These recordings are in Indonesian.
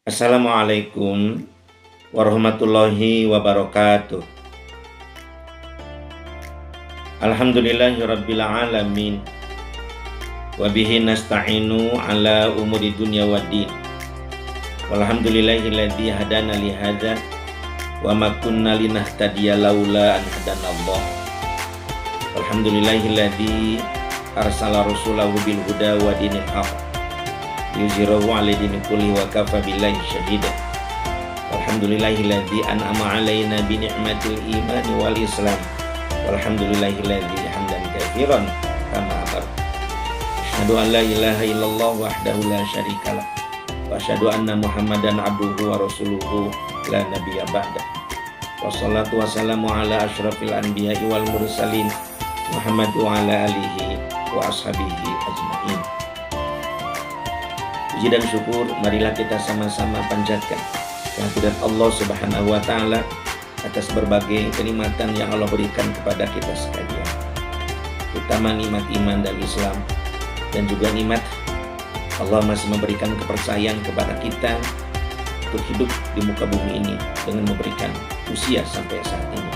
Assalamualaikum warahmatullahi wabarakatuh. Alhamdulillahirabbil alamin. Wa bihi nasta'inu ala umuri dunya waddin. Walhamdulillahilladzi hadana li hadza wa ma kunna linahtadiya laula an hadanallah. Walhamdulillahilladzi arsala rasulahu bil huda wa dinil haqq yuzhirahu 'ala dini kulli wa kafa billahi syahida. Alhamdulillahilladzi an'ama 'alaina bi ni'matil imani wal islam. Walhamdulillahilladzi hamdan katsiran kama amara. Asyhadu an la ilaha illallah wahdahu la syarikalah wa asyhadu anna Muhammadan abduhu wa rasuluhu la nabiyya ba'da. Wassalatu wassalamu ala asyrafil anbiya'i wal mursalin Muhammad wa ala alihi wa ashabihi ajma'in. Puji dan syukur marilah kita sama-sama panjatkan kehadirat Allah Subhanahu wa taala atas berbagai kenikmatan yang Allah berikan kepada kita sekalian, terutama nikmat iman dan Islam, dan juga nikmat Allah masih memberikan kepercayaan kepada kita untuk hidup di muka bumi ini dengan memberikan usia sampai saat ini.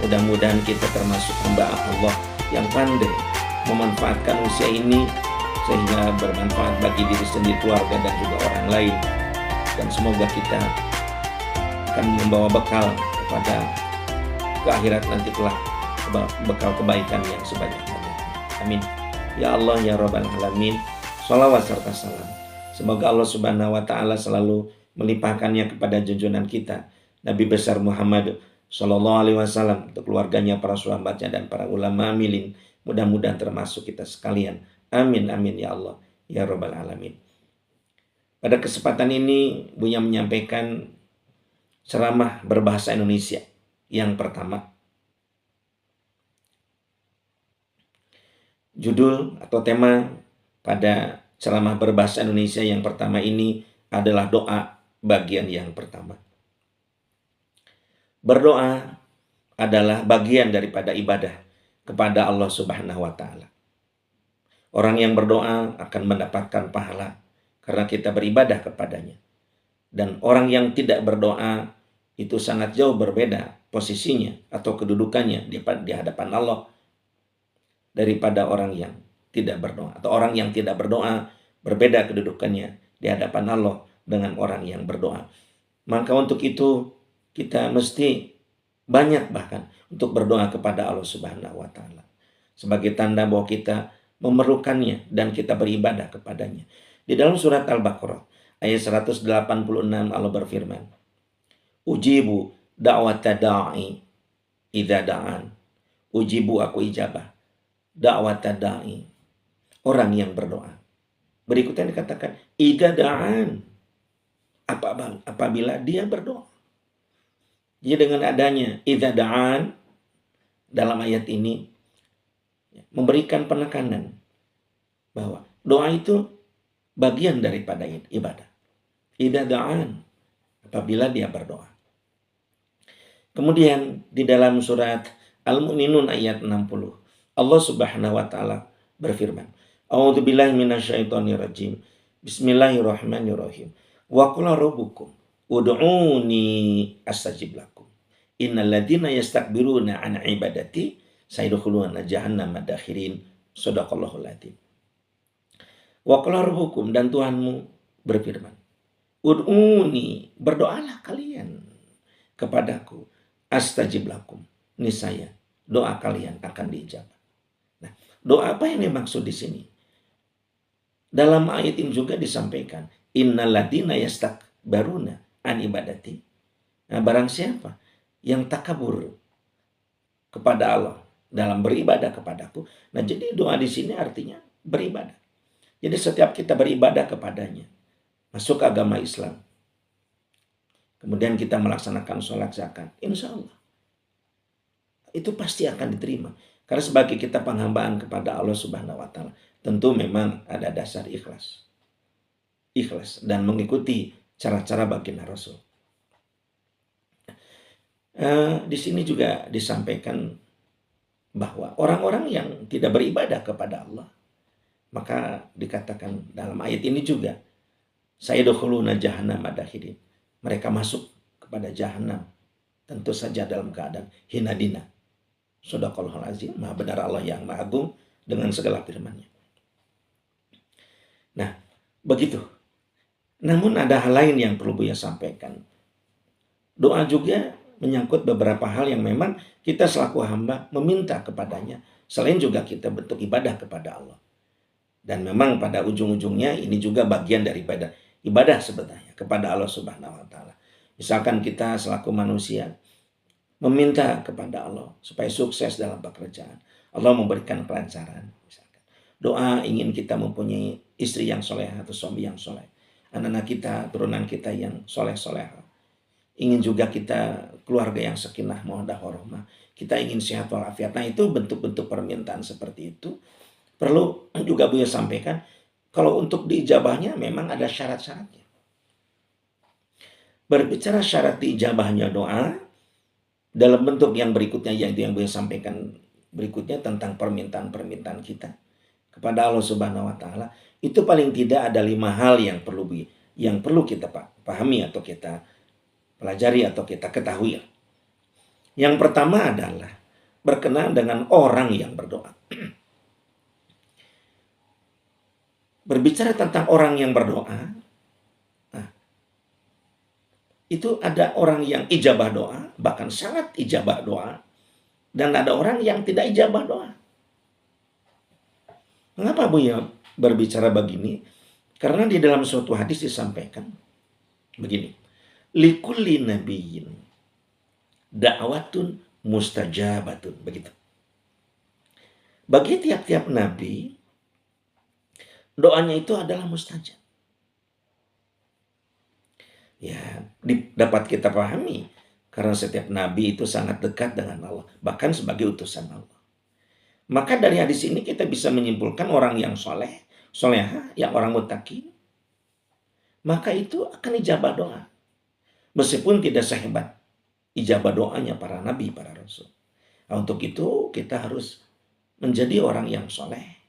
Mudah-mudahan kita termasuk hamba Allah yang pandai memanfaatkan usia ini sehingga bermanfaat bagi diri sendiri, keluarga, dan juga orang lain. Dan semoga kita akan membawa bekal kepada ke akhirat nanti kelak, bekal kebaikan yang sebanyak-banyaknya. Amin. Ya Allah ya Rabbal Alamin. Sholawat serta salam semoga Allah Subhanahu wa taala selalu melimpahkannya kepada junjungan kita Nabi besar Muhammad Sallallahu Alaihi Wasallam, untuk keluarganya, para sahabatnya, dan para ulama amilin. Mudah-mudahan termasuk kita sekalian. Amin amin ya Allah ya Rabbal Alamin. Pada kesempatan ini Buya menyampaikan ceramah berbahasa Indonesia yang pertama. Judul atau tema pada ceramah berbahasa Indonesia yang pertama ini adalah doa bagian yang pertama. Berdoa adalah bagian daripada ibadah kepada Allah Subhanahu wa taala. Orang yang berdoa akan mendapatkan pahala karena kita beribadah kepadanya. Dan orang yang tidak berdoa itu sangat jauh berbeda posisinya atau kedudukannya di hadapan Allah daripada orang yang tidak berdoa. Atau orang yang tidak berdoa berbeda kedudukannya di hadapan Allah dengan orang yang berdoa. Maka untuk itu kita mesti banyak bahkan untuk berdoa kepada Allah Subhanahu wa taala sebagai tanda bahwa kita memerlukannya dan kita beribadah kepadanya. Di dalam surat Al-Baqarah ayat 186 Allah berfirman, "Ujibu da'wata da'i idza da'an." Ujibu, aku ijabah, da'wata da'i, orang yang berdoa. Berikutnya dikatakan idza da'an, apabila dia berdoa. Jadi dengan adanya idza da'an dalam ayat ini memberikan penekanan bahwa doa itu bagian daripada ibadah. Idza da'an, apabila dia berdoa. Kemudian di dalam surat Al-Mu'minun ayat 60 Allah Subhanahu wa taala berfirman, A'udzubillahi minasyaitonirrajim. Bismillahirrahmanirrahim. Wa qala rabbukum ud'uni astajib lakum. Innal ladzina yastakbiruna an ibadati sayadkhuluna jahannama dakhirin. Shadaqallahul adzim. Wa qala rabbukum, dan Tuhanmu berfirman, ud'uni, berdoalah kalian kepadaku, astajib lakum, niscaya doa kalian akan diijabah. Nah, doa apa yang dimaksud di sini? Dalam ayat ini juga disampaikan, innal ladzina yastakbiruna an ibadati. Nah, barang siapa yang takabur kepada Allah dalam beribadah kepadaku. Nah, jadi doa di sini artinya beribadah. Jadi setiap kita beribadah kepadanya, masuk agama Islam, kemudian kita melaksanakan sholat zakat, insya Allah itu pasti akan diterima. Karena sebagai kita penghambaan kepada Allah Subhanahu wa taala, tentu memang ada dasar ikhlas. Ikhlas dan mengikuti cara-cara baginda Rasul. Di sini juga disampaikan bahwa orang-orang yang tidak beribadah kepada Allah, maka dikatakan dalam ayat ini juga sayadkhuluna jahannam madakhirin. Mereka masuk kepada jahanam tentu saja dalam keadaan hina dina. Shadaqallahul azim. Maha benar Allah yang Maha Agung dengan segala firman-Nya. Nah, begitu. Namun ada hal lain yang perlu Buya sampaikan. Doa juga menyangkut beberapa hal yang memang kita selaku hamba meminta kepadanya. Selain juga kita bentuk ibadah kepada Allah. Dan memang pada ujung-ujungnya ini juga bagian daripada ibadah sebenarnya kepada Allah Subhanahu wa taala. Misalkan kita selaku manusia meminta kepada Allah supaya sukses dalam pekerjaan. Allah memberikan kelancaran. Misalkan. Doa ingin kita mempunyai istri yang soleh atau suami yang soleh. Anak-anak kita, turunan kita yang soleh-soleha. Ingin juga kita keluarga yang sakinah, mawaddah warahmah. Kita ingin sehat walafiat. Nah itu bentuk-bentuk permintaan seperti itu. Perlu juga Buya sampaikan, kalau untuk diijabahnya memang ada syarat-syaratnya. Berbicara syarat diijabahnya doa, dalam bentuk yang berikutnya, yaitu yang Buya sampaikan berikutnya tentang permintaan-permintaan kita kepada Allah Subhanahu wa taala, itu paling tidak ada 5 hal yang perlu kita pahami atau kita pelajari atau kita ketahui. Yang pertama adalah berkenaan dengan orang yang berdoa. Berbicara tentang orang yang berdoa, nah, itu ada orang yang ijabah doa, bahkan sangat ijabah doa, dan ada orang yang tidak ijabah doa. Mengapa Buya berbicara begini? Karena di dalam suatu hadis disampaikan begini, likulli nabiyyin da'watun mustajabatun, begitu. Bagi tiap-tiap nabi, doanya itu adalah mustajab. Ya, dapat kita pahami karena setiap nabi itu sangat dekat dengan Allah, bahkan sebagai utusan Allah. Maka dari hadis ini kita bisa menyimpulkan orang yang soleh, soleha, yang orang muttaqi, maka itu akan ijabah doa. Meskipun tidak sehebat ijabah doanya para nabi, para rasul. Nah, untuk itu kita harus menjadi orang yang soleh,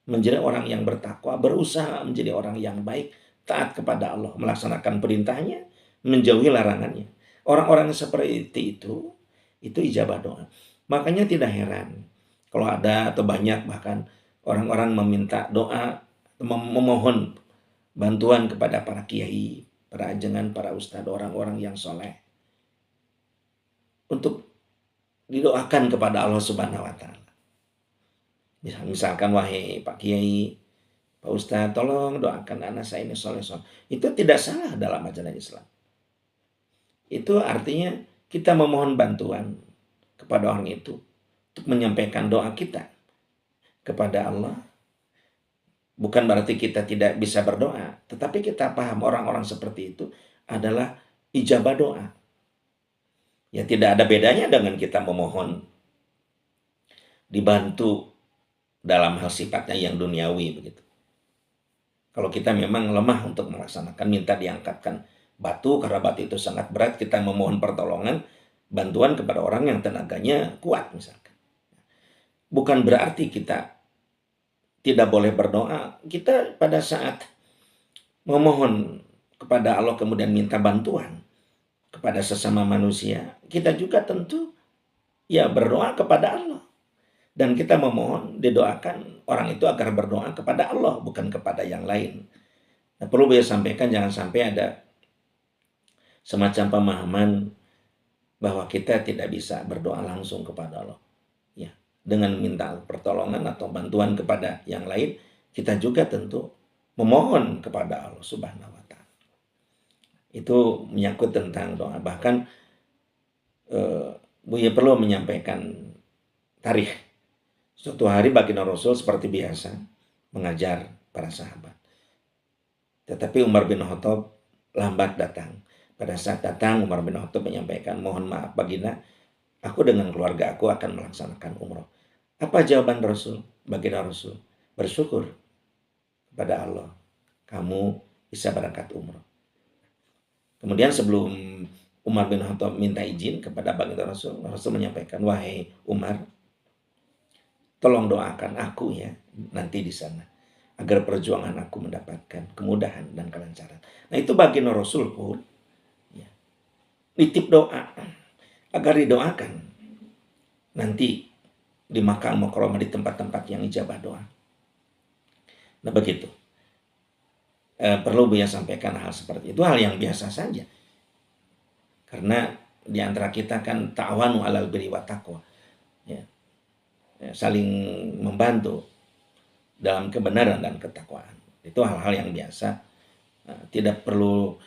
menjadi orang yang bertakwa, berusaha menjadi orang yang baik, taat kepada Allah, melaksanakan perintahnya, menjauhi larangannya. Orang-orang seperti itu ijabah doa. Makanya tidak heran kalau ada atau banyak bahkan orang-orang meminta doa, memohon bantuan kepada para kiai, para ajengan, para ustadz, orang-orang yang soleh untuk didoakan kepada Allah Subhanahu wa taala. Misalkan, wahai Pak Kiai, Pak Ustadz, tolong doakan anak saya ini soleh-soleh. Itu tidak salah dalam ajaran Islam. Itu artinya kita memohon bantuan kepada orang itu untuk menyampaikan doa kita kepada Allah. Bukan berarti kita tidak bisa berdoa, tetapi kita paham orang-orang seperti itu adalah ijabah doa. Ya tidak ada bedanya dengan kita memohon dibantu dalam hal sifatnya yang duniawi begitu. Kalau kita memang lemah untuk melaksanakan, minta diangkatkan batu karena batu itu sangat berat, kita memohon pertolongan, bantuan kepada orang yang tenaganya kuat misalkan. Bukan berarti kita tidak boleh berdoa. Kita pada saat memohon kepada Allah kemudian minta bantuan kepada sesama manusia, kita juga tentu ya berdoa kepada Allah. Dan kita memohon, didoakan orang itu agar berdoa kepada Allah, bukan kepada yang lain. Nah, perlu saya sampaikan, jangan sampai ada semacam pemahaman bahwa kita tidak bisa berdoa langsung kepada Allah. Ya, dengan minta pertolongan atau bantuan kepada yang lain, kita juga tentu memohon kepada Allah Subhanahu wa taala. Itu menyangkut tentang doa. Bahkan Buya perlu menyampaikan tarikh. Suatu hari baginda Rasul seperti biasa mengajar para sahabat. Tetapi Umar bin Khattab lambat datang. Pada saat datang Umar bin Khattab menyampaikan, mohon maaf baginda, aku dengan keluarga aku akan melaksanakan umroh. Apa jawaban Rasul? Baginda Rasul bersyukur kepada Allah, kamu bisa berangkat umroh. Kemudian sebelum Umar bin Khattab minta izin kepada baginda Rasul, Rasul menyampaikan, wahai Umar, tolong doakan aku ya nanti di sana. agar perjuangan aku mendapatkan kemudahan dan kelancaran. Nah itu baginda Rasul pun ya, nitip doa agar didoakan nanti di Makkah Mukarramah di tempat-tempat yang ijabah doa. Nah begitu. Perlu Buya sampaikan hal seperti itu, hal yang biasa saja. Karena di antara kita kan ta'awanu 'alal birri wat taqwa. Ya, saling membantu dalam kebenaran dan ketakwaan. Itu hal-hal yang biasa, tidak perlu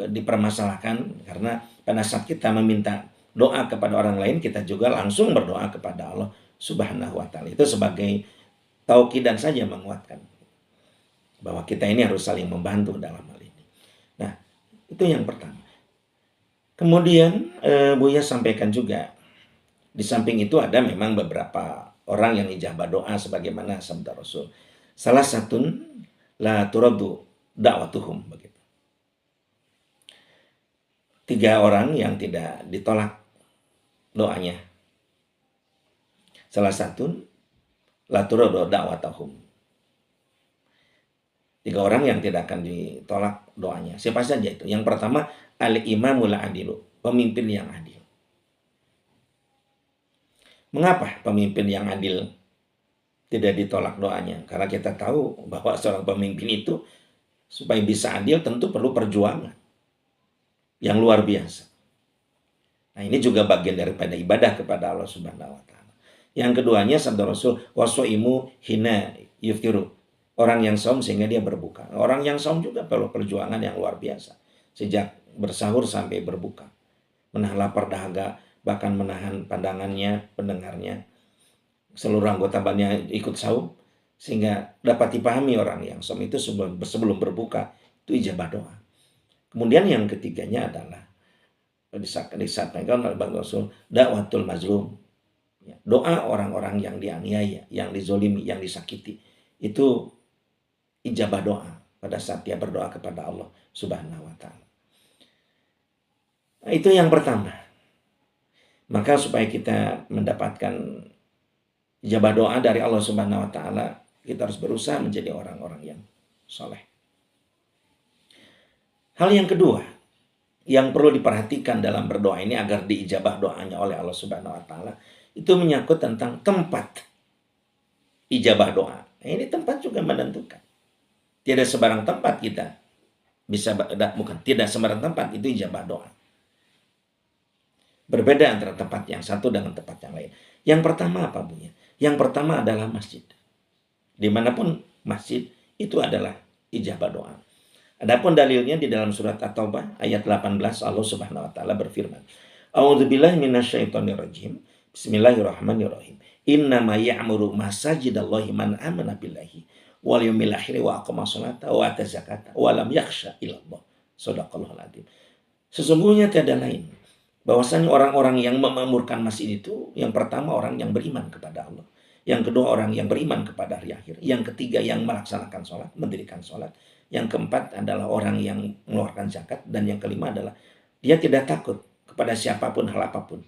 dipermasalahkan, karena pada saat kita meminta doa kepada orang lain, kita juga langsung berdoa kepada Allah Subhanahu wa taala. Itu sebagai tauqidan saja, menguatkan bahwa kita ini harus saling membantu dalam hal ini. Nah, itu yang pertama. Kemudian Buya sampaikan juga, di samping itu ada memang beberapa orang yang ijabah doa sebagaimana sabda Rasul. Salah satun la turaddu da'watuhum, begitu. 3 orang yang tidak ditolak doanya. Salah satun la turaddu da'watuhum. 3 orang yang tidak akan ditolak doanya. Siapa saja itu? Yang pertama, al-imamul adilu, pemimpin yang adil. Mengapa pemimpin yang adil tidak ditolak doanya? Karena kita tahu bahwa seorang pemimpin itu supaya bisa adil tentu perlu perjuangan yang luar biasa. Nah ini juga bagian daripada ibadah kepada Allah Subhanahu wa taala. Yang keduanya sabda Rasul, waswaimu hina yuftiru. Orang yang saum sehingga dia berbuka. Orang yang saum juga perlu perjuangan yang luar biasa. Sejak bersahur sampai berbuka. Menahan lapar dahaga, bahkan menahan pandangannya, pendengarnya. Seluruh anggota badannya ikut saum. Sehingga dapat dipahami orang yang saum itu sebelum berbuka. Itu ijabah doa. Kemudian yang ketiganya adalah disampaikan oleh Bang Rasul, dakwatul mazlum. Doa orang-orang yang dianiaya, yang dizolimi, yang disakiti. Itu ijabah doa pada saat dia berdoa kepada Allah Subhanahu wa taala. Nah, itu yang pertama. Maka supaya kita mendapatkan ijabah doa dari Allah Subhanahu wa taala, kita harus berusaha menjadi orang-orang yang soleh. Hal yang kedua yang perlu diperhatikan dalam berdoa ini agar diijabah doanya oleh Allah Subhanahu wa taala, itu menyangkut tentang tempat ijabah doa. Nah, ini tempat juga menentukan. Tidak sembarang tempat kita bisa tidak sembarang tempat itu ijabah doa. Berbeda antara tempat yang satu dengan tempat yang lain. Yang pertama apa Bunya? Yang pertama adalah masjid. Dimanapun masjid itu adalah ijabah doa. Adapun dalilnya di dalam surat At-Taubah ayat 18, Allah Subhanahu wa taala berfirman, A'udzubillahi minasyaitonirrajim. Bismillahirrahmanirrahim. Innama ya'muru masajidallahi man amana billahi wal yaumil akhir wa aqama sholata wa ata zakata wa lam yakhsha illallah. Shadaqallahul adzim. Sesungguhnya tiada lain bahwasanya orang-orang yang memakmurkan masjid itu, yang pertama orang yang beriman kepada Allah, yang kedua orang yang beriman kepada hari akhir, yang ketiga yang melaksanakan sholat, mendirikan sholat, yang keempat adalah orang yang mengeluarkan zakat, dan yang kelima adalah dia tidak takut kepada siapapun hal apapun.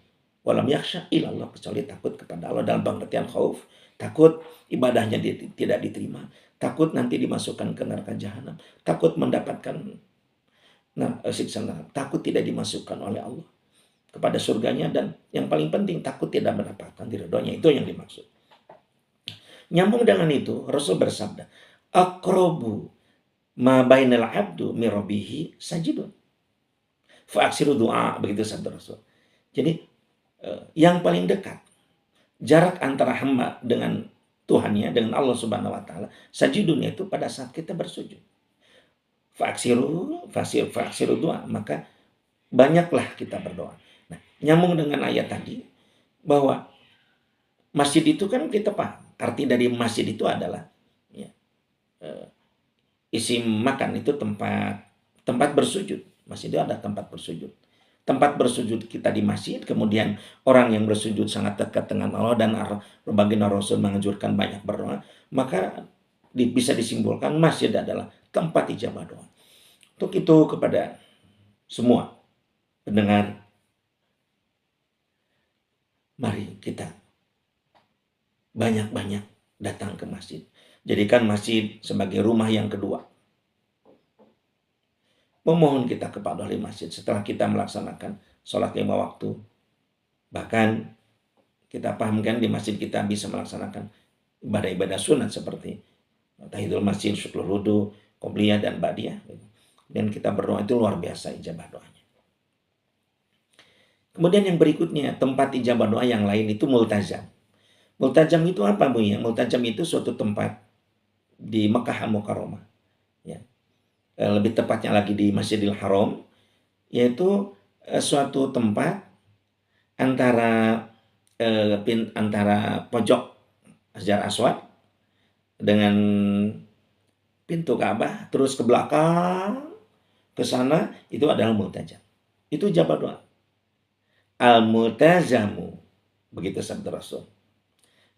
Walam yakhsha illallah, kecuali takut kepada Allah dalam pengertian khauf, takut ibadahnya tidak diterima, takut nanti dimasukkan ke neraka jahanam, takut mendapatkan siksa neraka, takut tidak dimasukkan oleh Allah kepada surganya, dan yang paling penting takut tidak mendapatkan ridhonya. Itu yang dimaksud. Nyambung dengan itu, Rasul bersabda, aqrabu ma bainal abdu min rabbih sajidun fa aksiru du'a, begitu sabda Rasul. Jadi yang paling dekat jarak antara hamba dengan Tuhannya, dengan Allah Subhanahu wa taala, sajidun, itu pada saat kita bersujud. Faksiru doa, maka banyaklah kita berdoa. Nah, nyambung dengan ayat tadi bahwa masjid itu kan kita paham. Arti dari masjid itu adalah ya, isi makan itu tempat bersujud. Masjid itu ada tempat bersujud. Tempat bersujud kita di masjid, kemudian orang yang bersujud sangat dekat dengan Allah, dan baginda Rasul menganjurkan banyak berdoa, maka bisa disimpulkan masjid adalah tempat ijabah doa. Untuk itu kepada semua pendengar, mari kita banyak-banyak datang ke masjid. Jadikan masjid sebagai rumah yang kedua. Memohon kita kepada ahli masjid setelah kita melaksanakan sholat 5 waktu. Bahkan kita pahamkan di masjid kita bisa melaksanakan ibadah-ibadah sunat seperti tahiyatul masjid, syukur wudu, qobliyah dan ba'diyah. Dan kita berdoa itu luar biasa ijabah doanya. Kemudian yang berikutnya, tempat ijabah doa yang lain itu multazam. Multazam itu apa, Bu ya? Multazam itu suatu tempat di Mekah Al-Mukarramah. Ya. Lebih tepatnya lagi di Masjidil Haram, yaitu suatu tempat antara pojok Hajar Aswad dengan pintu Ka'bah, terus ke belakang, ke sana, itu adalah multazam. Itu ijabah doa. Al-multazamu, begitu sabda Rasul.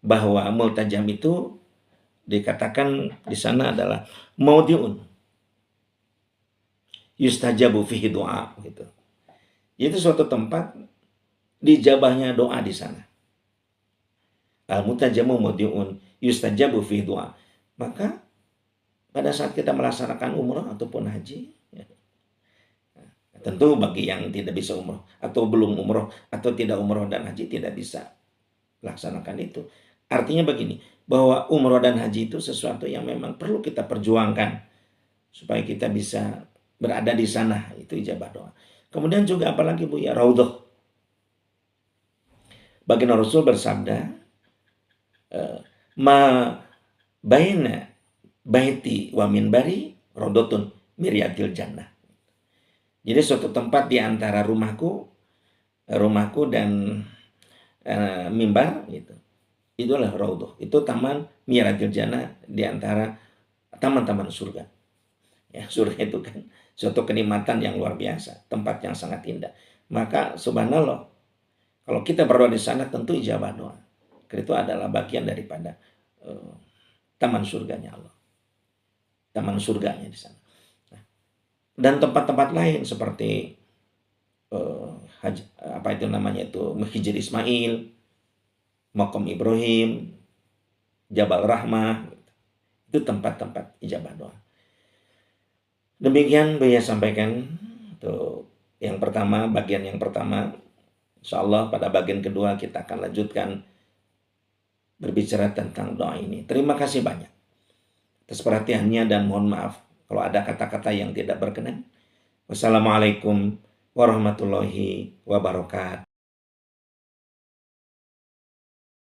Bahwa multazam itu dikatakan di sana adalah maudhi'un yustajabu fihi doa, gitu. Itu suatu tempat dijabahnya doa di sana. Al-multazamu maudhi'un yustajabu fihi doa. Maka pada saat kita melaksanakan umrah ataupun haji, ya, tentu bagi yang tidak bisa umroh atau belum umroh atau tidak umroh dan haji tidak bisa laksanakan itu. Artinya begini, bahwa umroh dan haji itu sesuatu yang memang perlu kita perjuangkan supaya kita bisa berada di sana, itu ijabah doa. Kemudian juga apalagi Bu ya, raudhah. Baginda Rasul bersabda, ma baina baiti wa minbari raudhatun miryatil jannah. Jadi suatu tempat di antara rumahku dan mimbar gitu. Itulah raudhah. Itu taman miryatil jannah di antara taman-taman surga. Ya, surga itu kan suatu kenikmatan yang luar biasa, tempat yang sangat indah. Maka subhanallah, kalau kita berdoa di sana tentu ijabah doa. Karena itu adalah bagian daripada taman surganya Allah. Taman surganya di sana. Dan tempat-tempat lain seperti Hijr Ismail, Maqam Ibrahim, Jabal Rahmah, itu tempat-tempat ijabah doa. Demikian saya sampaikan untuk yang pertama, bagian yang pertama. Insyaallah pada bagian kedua kita akan lanjutkan berbicara tentang doa ini. Terima kasih banyak atas perhatiannya dan mohon maaf kalau ada kata-kata yang tidak berkenan. Wassalamualaikum warahmatullahi wabarakatuh.